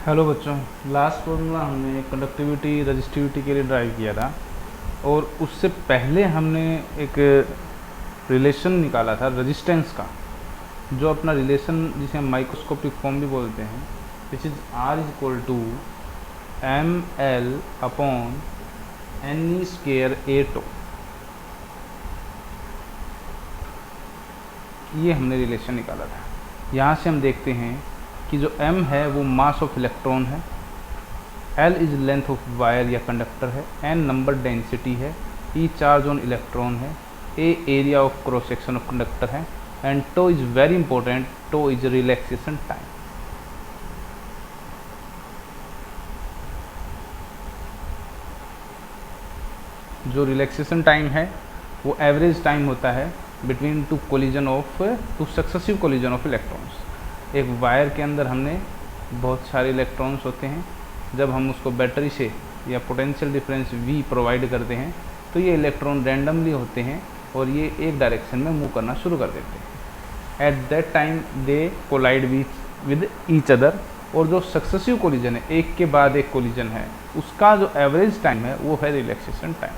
Hello बच्चों, last formula हमने conductivity resistivity के लिए ड्राइव किया था और उससे पहले हमने एक रिलेशन निकाला था रेजिस्टेंस का, जो अपना रिलेशन जिसे हम माइक्रोस्कोपिक फॉर्म भी बोलते हैं, which is R is equal to ml/ne²A²। ये हमने रिलेशन निकाला था। यहाँ से हम देखते हैं कि जो m है वो मास ऑफ इलेक्ट्रॉन है, l is length of wire या कंडक्टर है, n नंबर डेंसिटी है, e चार्ज ऑन इलेक्ट्रॉन है, a area of cross section of conductor है, and tau is very important, tau is relaxation time. जो relaxation time है वो average time होता है between two successive collision of electrons. एक wire के अंदर हमने बहुत सारे इलेक्ट्रॉन्स होते हैं, जब हम उसको बैटरी से या पोटेंशियल डिफरेंस V प्रोवाइड करते हैं तो ये इलेक्ट्रॉन रैंडमली होते हैं और ये एक डायरेक्शन में मूव करना शुरू कर देते हैं। At that time they collide with each other, और जो सक्सेसिव कोलिजन है, एक के बाद एक कोलिजन है, उसका जो एवरेज टाइम है वो है रिलैक्सेशन टाइम।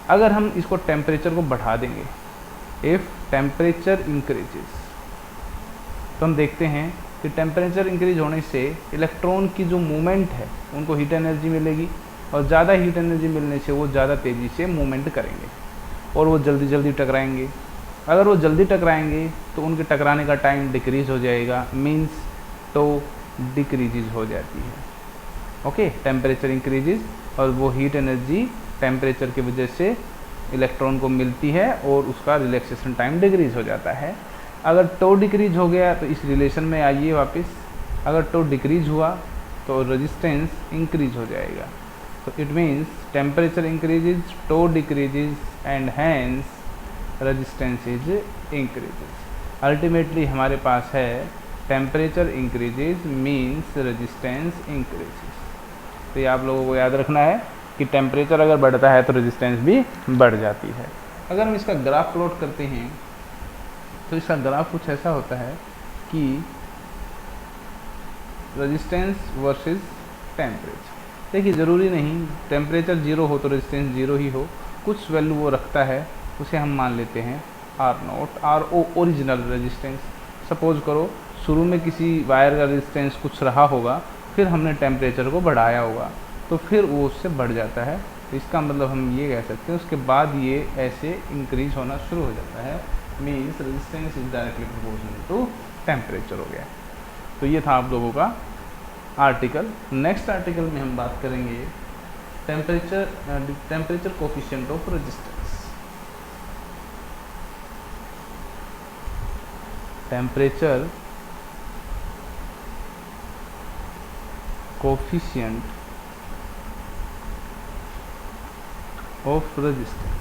अगर हम इसको टेम्परेचर को बढ़ा देंगे, इफ़ टेम्परेचर इंक्रीजेस, तो हम देखते हैं कि टेम्परेचर इंक्रीज होने से इलेक्ट्रॉन की जो मूवमेंट है उनको हीट एनर्जी मिलेगी, और ज़्यादा हीट एनर्जी मिलने से वो ज़्यादा तेज़ी से मूवमेंट करेंगे और वो जल्दी जल्दी टकराएंगे। अगर वो जल्दी टकराएंगे तो उनके टकराने का टाइम डिक्रीज़ हो जाएगा, मीन्स तो डिक्रीजेज हो जाती है। ओके, टेम्परेचर इंक्रीजेज और वो हीट एनर्जी टेम्परेचर की वजह से इलेक्ट्रॉन को मिलती है और उसका रिलैक्सेशन टाइम डिक्रीज हो जाता है। अगर टो डिक्रीज हो गया तो इस रिलेशन में आइए वापस, अगर टो डिक्रीज हुआ तो रेजिस्टेंस इंक्रीज हो जाएगा। तो इट मीन्स टेम्परेचर इंक्रीजेज, टो decreases and hence resistance is increases. Ultimately हमारे पास है temperature increases means resistance increases. तो ये आप लोगों को याद रखना है कि टेम्परेचर अगर बढ़ता है तो रेजिस्टेंस भी बढ़ जाती है। अगर हम इसका ग्राफ प्लॉट करते हैं तो इसका ग्राफ कुछ ऐसा होता है कि रेजिस्टेंस वर्सेस टेम्परेचर। देखिए, ज़रूरी नहीं टेम्परेचर 0 हो तो रेजिस्टेंस 0 ही हो, कुछ वैल्यू वो रखता है, उसे हम मान लेते हैं R0, RO original resistance. Suppose करो शुरू में किसी वायर का रेजिस्टेंस कुछ रहा होगा, फिर हमने टेम्परेचर को बढ़ाया होगा तो फिर वो उससे बढ़ जाता है। तो इसका मतलब हम ये कह सकते हैं उसके बाद ये ऐसे इंक्रीज होना शुरू हो जाता है, means resistance is directly proportional to temperature हो गया। तो ये था आप लोगों का आर्टिकल। नेक्स्ट आर्टिकल में हम बात करेंगे temperature coefficient of resistance. Temperature coefficient of resistance.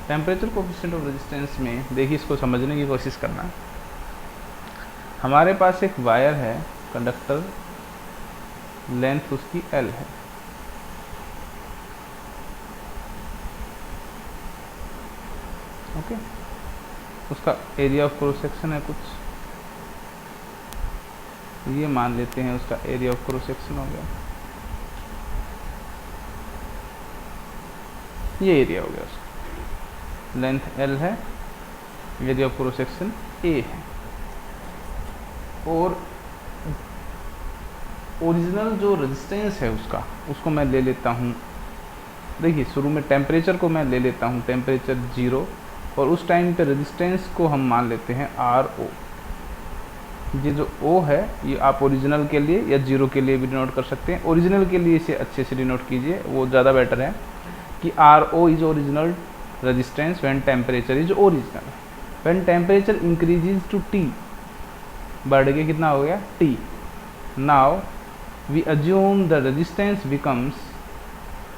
Temperature coefficient of resistance में देखिए, इसको समझने की कोशिश करना। हमारे पास एक वायर है, कंडक्टर, लेंथ उसकी L है। ओके, उसका एरिया ऑफ क्रॉस सेक्शन है कुछ, ये मान लेते हैं उसका एरिया ऑफ क्रॉस सेक्शन हो गया, ये एरिया हो गया उसका। लेंथ L है, area of cross section A है, और ओरिजिनल जो रेजिस्टेंस है उसको मैं ले लेता हूँ। देखिए, शुरू में टेम्परेचर को मैं ले लेता हूँ टेम्परेचर 0, और उस टाइम पे रेजिस्टेंस को हम मान लेते हैं RO। ये जो O है ये आप ओरिजिनल के लिए या 0 के लिए भी डिनोट कर सकते हैं। ओरिजिनल के लिए इसे अच्छे से डिनोट कीजिए, वो ज़्यादा बेटर है कि RO is original resistance when temperature is original. When temperature increases to T, बढ़ के कितना हो गया T, now we assume the resistance becomes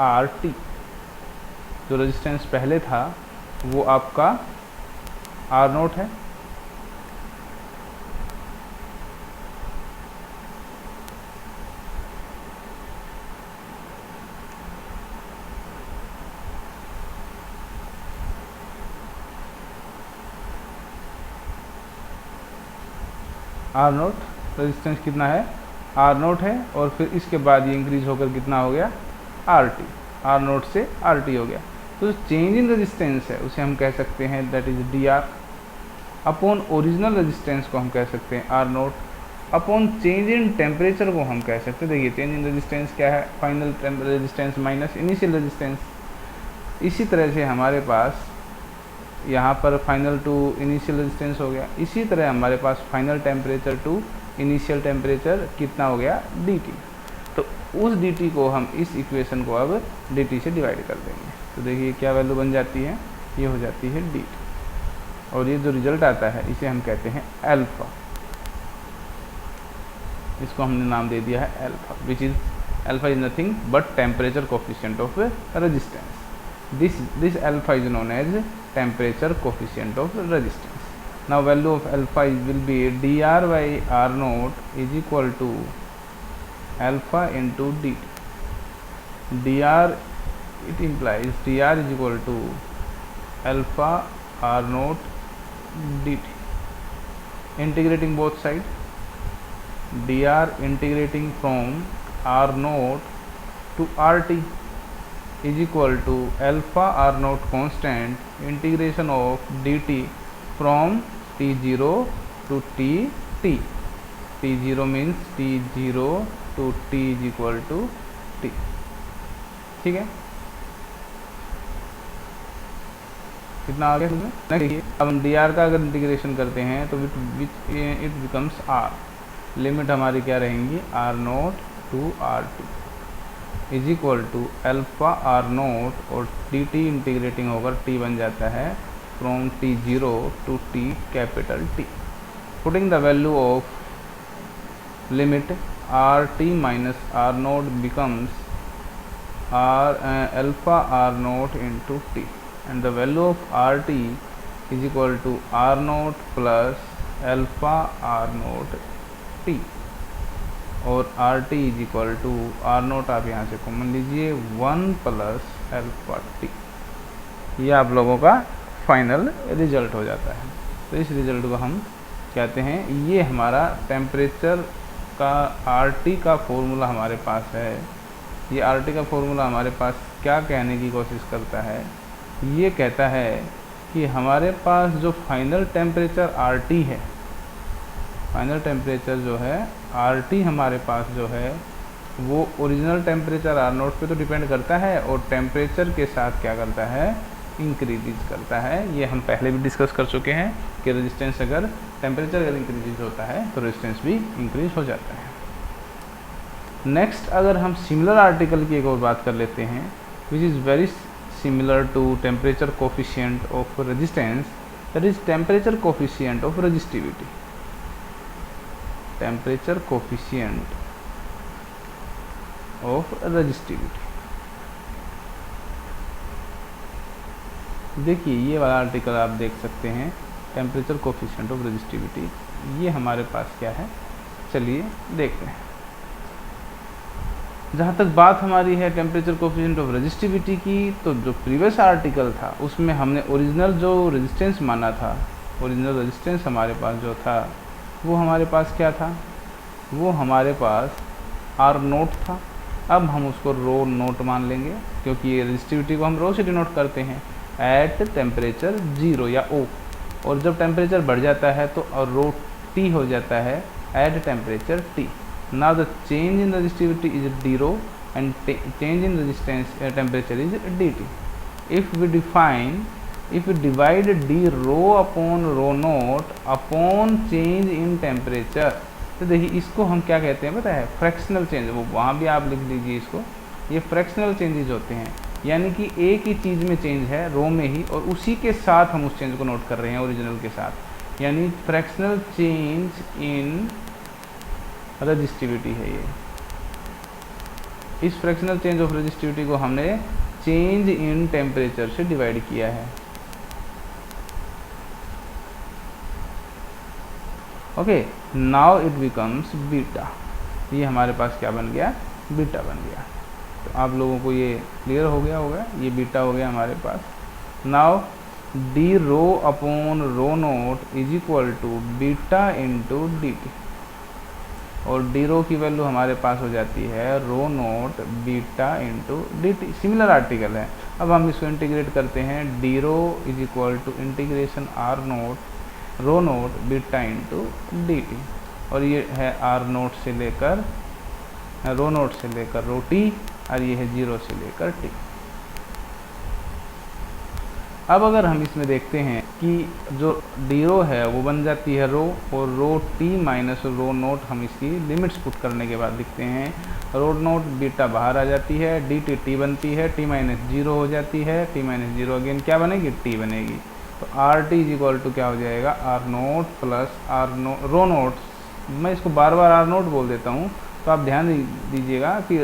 RT। जो रेजिस्टेंस पहले था वो आपका R0 है, आर नोट रेजिस्टेंस कितना है, आर नोट है, और फिर इसके बाद ये इंक्रीज होकर कितना हो गया, आर टी, आर नोट से आर टी हो गया। तो चेंज इन रेजिस्टेंस है उसे हम कह सकते हैं that is D R upon original resistance को हम कह सकते हैं R naught upon change in temperature को हम कह सकते हैं। देखिए चेंज इन रेजिस्टेंस क्या है, final resistance minus initial resistance. इसी तरह से हमारे पास यहाँ पर फाइनल टू इनिशियल रेजिस्टेंस हो गया, इसी तरह हमारे पास final temperature to initial temperature कितना हो गया, डी टी। तो उस डी टी को हम इस इक्वेशन को अब डी टी से डिवाइड कर देंगे। तो देखिए क्या वैल्यू बन जाती है, ये हो जाती है डी टी, और ये जो रिजल्ट आता है इसे हम कहते हैं अल्फा। इसको हमने नाम दे दिया है alpha, which is alpha is nothing but temperature coefficient of resistance. this alpha is known as temperature coefficient of resistance. Now value of alpha will be dr by r naught is equal to alpha into dt. dr, it implies dr is equal to alpha r naught dt. Integrating both sides, dr integrating from r naught to rt is equal to alpha r naught constant integration of dt from t0 to tt. t0 means t0 to t is equal to t. ठीक है, कितना आ गया इसमें। देखिए अब हम dr का अगर इंटीग्रेशन करते हैं तो इट बिकम्स r, लिमिट हमारी क्या रहेंगी, r naught to r t is equal to alpha r naught, और डी टी इंटीग्रेटिंग होकर टी बन जाता है from t zero to t capital t. Putting the value of limit r t minus r naught becomes r alpha r naught into t, and the value of r T is equal to r naught plus alpha r naught t, और r T is equal to r note, आप यहाँ से common लीजिए 1 plus alpha T. ये आप लोगों का final result हो जाता है। तो इस रिजल्ट को हम कहते हैं, ये हमारा टेम्परेचर का आर टी का फॉर्मूला हमारे पास है। ये आर टी का फॉर्मूला हमारे पास क्या कहने की कोशिश करता है, ये कहता है कि हमारे पास जो फाइनल टेम्परेचर आर टी है, फाइनल टेम्परेचर जो है आर टी हमारे पास जो है वो ओरिजिनल टेम्परेचर आर नोट पे तो डिपेंड करता है, और टेम्परेचर के साथ क्या करता है, इंक्रीज करता है। ये हम पहले भी डिस्कस कर चुके हैं कि रेजिस्टेंस अगर टेम्परेचर अगर इंक्रीज होता है तो रेजिस्टेंस भी इंक्रीज हो जाता है। नेक्स्ट अगर हम सिमिलर आर्टिकल की एक और बात कर लेते हैं which is very similar to temperature coefficient of resistance, that is temperature coefficient of resistivity. Temperature coefficient of resistivity. देखिए ये वाला आर्टिकल आप देख सकते हैं, टेम्परेचर कोफिशिएंट ऑफ रेजिस्टिविटी, ये हमारे पास क्या है, चलिए देखते हैं। जहाँ तक बात हमारी है टेम्परेचर कोफिशिएंट ऑफ रेजिस्टिविटी की, तो जो प्रीवियस आर्टिकल था उसमें हमने ओरिजिनल जो रेजिस्टेंस माना था, ओरिजिनल रेजिस्टेंस हमारे पास जो था वो हमारे पास क्या था, वो हमारे पास आर नोट था। अब हम उसको रो नोट मान लेंगे, क्योंकि ये रेजिस्टिविटी को हम रो से डिनोट करते हैं एट टेम्परेचर 0 या O, और जब टेम्परेचर बढ़ जाता है तो रो T हो जाता है at temperature T। Now the change in resistivity is D rho and change in resistance temperature is D T. if we divide d rho upon rho naught upon change in temperature, तो देखिए इसको हम क्या कहते हैं पता है, fractional change. वो वहाँ भी आप लिख लीजिए इसको, ये फ्रैक्शनल चेंजेस होते हैं, यानी कि एक ही चीज़ में चेंज है रो में ही, और उसी के साथ हम उस चेंज को नोट कर रहे हैं ओरिजिनल के साथ, यानी फ्रैक्शनल चेंज इन रेजिस्टिविटी है ये। इस फ्रैक्शनल चेंज ऑफ रेजिस्टिविटी को हमने चेंज इन टेम्परेचर से डिवाइड किया है। Okay, now it becomes beta. ये हमारे पास क्या बन गया, बीटा बन गया। तो आप लोगों को ये क्लियर हो गया होगा, ये बीटा हो गया हमारे पास। Now d rho upon rho naught is equal to beta into d t, और डी रो की वैल्यू हमारे पास हो जाती है rho naught beta into d t. Similar article है। अब हम इसको इंटीग्रेट करते हैं, d rho is equal to integration r naught rho naught beta into d t, और ये है आर नोट से लेकर रो नोट से लेकर रो टी, और ये है 0 से लेकर टी। अब अगर हम इसमें देखते हैं कि जो डी रो है वो बन जाती है रो, और rho T minus rho note हम इसकी लिमिट्स पुट करने के बाद लिखते हैं, रो नोट बीटा बाहर आ जाती है, डी टी टी बनती है, टी माइनस 0 हो जाती है, टी माइनस 0 अगेन क्या बनेगी, टी बनेगी। तो R T is equal to क्या हो जाएगा, R naught plus R no rho naught, मैं इसको बार बार आर नोट बोल देता हूँ, तो आप ध्यान दीजिएगा कि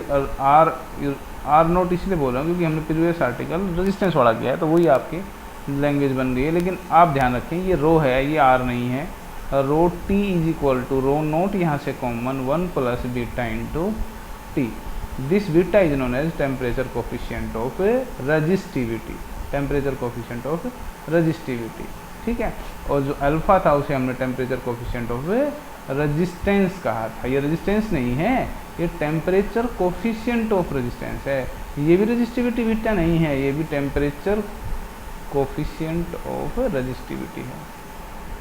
आर नोट इसलिए बोल रहा हूँ क्योंकि हमने प्रीवियस आर्टिकल रेजिस्टेंस वाला किया है, तो वही आपकी लैंग्वेज बन गई है। लेकिन आप ध्यान रखें ये रो है, ये आर नहीं है। Rho T is equal to rho naught, यहाँ से common 1 plus beta into T. This beta is known as temperature coefficient of resistivity, temperature coefficient of resistivity, ठीक है। और जो अल्फा था उसे हमने टेम्परेचर कोफिशिएंट ऑफ रेजिस्टेंस कहा था। ये रेजिस्टेंस नहीं है, ये टेम्परेचर कोफिशिएंट ऑफ रेजिस्टेंस है। ये भी रेजिस्टिविटी बीटा नहीं है, ये भी टेम्परेचर कोफिशिएंट ऑफ रेजिस्टिविटी है।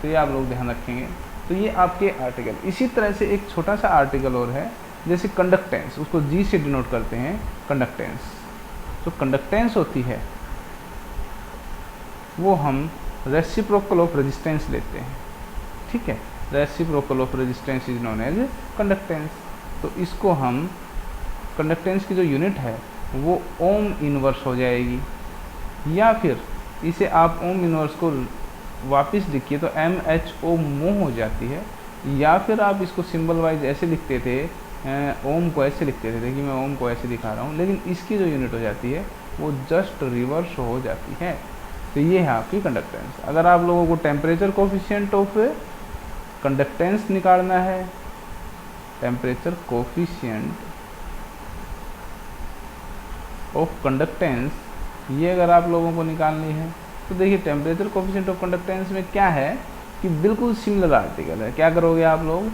तो ये आप लोग ध्यान रखेंगे। तो ये आपके आर्टिकल। इसी तरह से एक छोटा सा आर्टिकल और है, जैसे कंडक्टेंस, उसको जी से डिनोट करते हैं कंडक्टेंस। तो कंडक्टेंस होती है वो हम रेसिप्रोकल ऑफ रेजिस्टेंस लेते हैं, ठीक है। Reciprocal of resistance is known as conductance. तो इसको हम कंडक्टेंस की जो यूनिट है वो ओम इनवर्स हो जाएगी, या फिर इसे आप ओम इनवर्स को वापस लिखिए तो MHO मो हो जाती है, या फिर आप इसको सिंबल वाइज ऐसे लिखते थे, ओम को ऐसे लिखते थे। देखिए मैं ओम को ऐसे दिखा रहा हूँ, लेकिन इसकी जो यूनिट हो जाती है वो जस्ट रिवर्स हो जाती है। तो ये है आपकी कंडक्टेंस। अगर आप लोगों को टेम्परेचर कोफिशिएंट ऑफ कंडक्टेंस निकालना है, टेम्परेचर कोफिशिएंट ऑफ कंडक्टेंस, ये अगर आप लोगों को निकालनी है तो देखिए टेम्परेचर कोफिशिएंट ऑफ कंडक्टेंस में क्या है कि बिल्कुल सिमिलर आर्टिकल है। क्या करोगे आप लोग,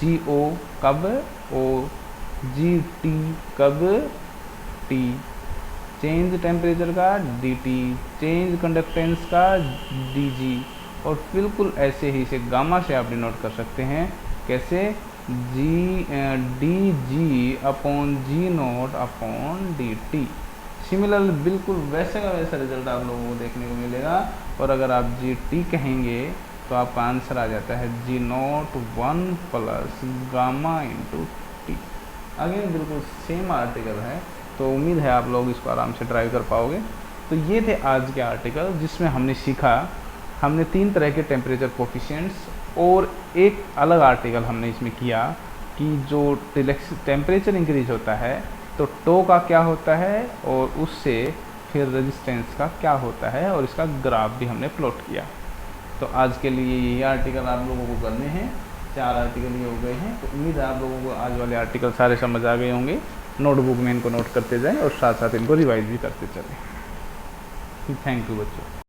GO कब O, GT कब T, चेंज टेम्परेचर का DT, चेंज कंडक्टेंस का DG, और बिल्कुल ऐसे ही इसे गामा से आप डिनोट कर सकते हैं। कैसे, DG upon G naught upon DT। Similar बिल्कुल वैसे का वैसा रिजल्ट आप लोगों को देखने को मिलेगा। और अगर आप GT कहेंगे तो आपका आंसर आ जाता है G note 1 plus gamma into T. Again बिल्कुल सेम आर्टिकल है, तो उम्मीद है आप लोग इसको आराम से ड्राइव कर पाओगे। तो ये थे आज के आर्टिकल, जिसमें हमने सीखा, हमने 3 तरह के टेम्परेचर कोफिशिएंट्स, और एक अलग आर्टिकल हमने इसमें किया कि जो टेम्परेचर इंक्रीज होता है तो टो का क्या होता है, और उससे फिर रेजिस्टेंस का क्या होता है, और इसका ग्राफ भी हमने प्लॉट किया। तो आज के लिए यही आर्टिकल आप लोगों को करने हैं। 4 आर्टिकल ये हो गए हैं। तो उम्मीद है आप लोगों को आज वाले आर्टिकल सारे समझ आ गए होंगे। नोटबुक में इनको नोट करते जाएं और साथ साथ इनको रिवाइज भी करते चलें। थैंक यू बच्चों।